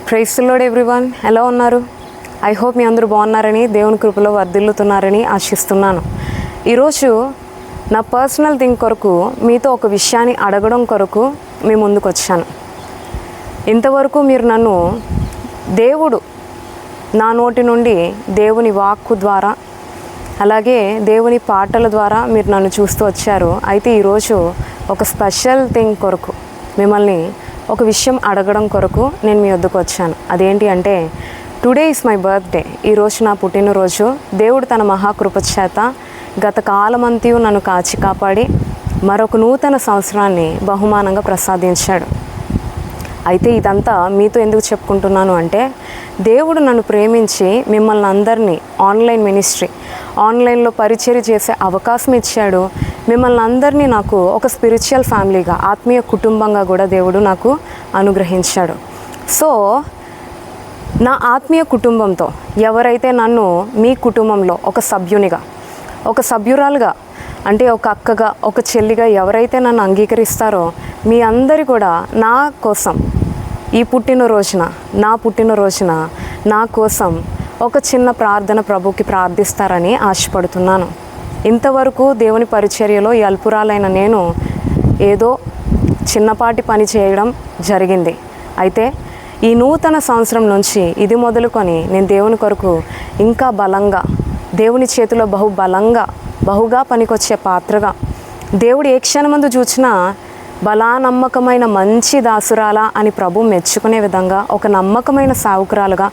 Praise the lord everyone. ఎలా ఉన్నారు? I hope మీ అందరూ బాగున్నారని, దేవుని కృపలో వర్ధిల్లుతున్నారని ఆశిస్తున్నాను. ఈరోజు నా పర్సనల్ థింగ్ కొరకు మీతో ఒక విషయాన్ని అడగడం కొరకు మీ ముందుకు వచ్చాను. ఇంతవరకు మీరు నన్ను దేవుడు నా నోటి నుండి దేవుని వాక్కు ద్వారా అలాగే దేవుని పాటల ద్వారా మీరు నన్ను చూస్తూ వచ్చారు. అయితే ఈరోజు ఒక స్పెషల్ థింగ్ కొరకు మిమ్మల్ని ఒక విషయం అడగడం కొరకు నేను మీ వద్దకు వచ్చాను. అదేంటి అంటే, టుడే ఈజ్ మై బర్త్డే. ఈరోజు నా పుట్టినరోజు. దేవుడు తన మహాకృప చేత గత కాలమంతయు నన్ను కాచి కాపాడి మరొక నూతన సంవత్సరాన్ని బహుమానంగా ప్రసాదించాడు. అయితే ఇదంతా మీతో ఎందుకు చెప్పుకుంటున్నాను అంటే, దేవుడు నన్ను ప్రేమించి మిమ్మల్ని అందరినీ ఆన్లైన్లో పరిచర్య చేసే అవకాశం ఇచ్చాడు. మిమ్మల్ని అందరినీ నాకు ఒక స్పిరిచువల్ ఫ్యామిలీగా, ఆత్మీయ కుటుంబంగా కూడా దేవుడు నాకు అనుగ్రహించాడు. సో నా ఆత్మీయ కుటుంబంతో ఎవరైతే నన్ను మీ కుటుంబంలో ఒక సభ్యునిగా, ఒక సభ్యురాలుగా, అంటే ఒక అక్కగా, ఒక చెల్లిగా ఎవరైతే నన్ను అంగీకరిస్తారో మీ అందరి కూడా నా కోసం ఈ నా పుట్టినరోజున నా కోసం ఒక చిన్న ప్రార్థన ప్రభుకి ప్రార్థిస్తారని ఆశపడుతున్నాను. ఇంతవరకు దేవుని పరిచర్యలో ఈ అల్పురాలైన నేను ఏదో చిన్నపాటి పని చేయడం జరిగింది. అయితే ఈ నూతన సంవత్సరం నుంచి ఇది మొదలుకొని నేను దేవుని కొరకు ఇంకా బలంగా, దేవుని చేతిలో బహుగా పనికొచ్చే పాత్రగా, దేవుడు ఏ క్షణమందు చూచినా నమ్మకమైన మంచి దాసురాలా అని ప్రభు మెచ్చుకునే విధంగా ఒక నమ్మకమైన సావుకురాలుగా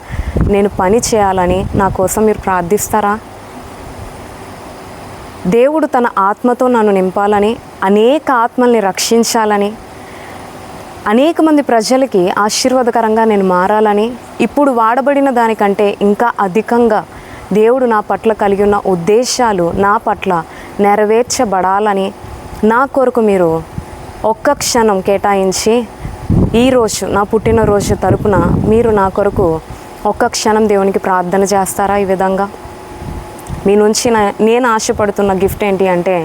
నేను పని చేయాలని నా కోసం మీరు ప్రార్థిస్తారా? దేవుడు తన ఆత్మతో నన్ను నింపాలని, అనేక ఆత్మల్ని రక్షించాలని, అనేక మంది ప్రజలకి ఆశీర్వాదకరంగా నేను మారాలని, ఇప్పుడు వాడబడిన దానికంటే ఇంకా అధికంగా దేవుడు నా పట్ల కలిగి ఉన్న ఉద్దేశాలు నా పట్ల నెరవేర్చబడాలని నా కొరకు మీరు ఒక్క క్షణం కేటాయించి ఈరోజు నా పుట్టినరోజు తరపున మీరు నా కొరకు ఒక్క క్షణం దేవునికి ప్రార్థన చేస్తారా? ఈ విధంగా మీ నుంచి నేను ఆశపడుతున్న గిఫ్ట్ ఏంటి అంటే,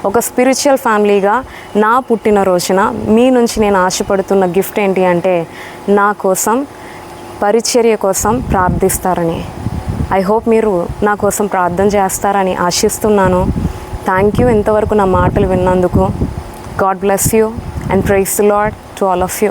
ఒక స్పిరిచువల్ ఫ్యామిలీగా నా పుట్టినరోజున మీ నుంచి నేను ఆశపడుతున్న గిఫ్ట్ ఏంటి అంటే, నా కోసం పరిచర్య కోసం ప్రార్థిస్తారని. ఐ హోప్ మీరు నా కోసం ప్రార్థన చేస్తారని ఆశిస్తున్నాను. థ్యాంక్ యూ ఇంతవరకు నా మాటలు విన్నందుకు. God bless you and praise the Lord to all of you.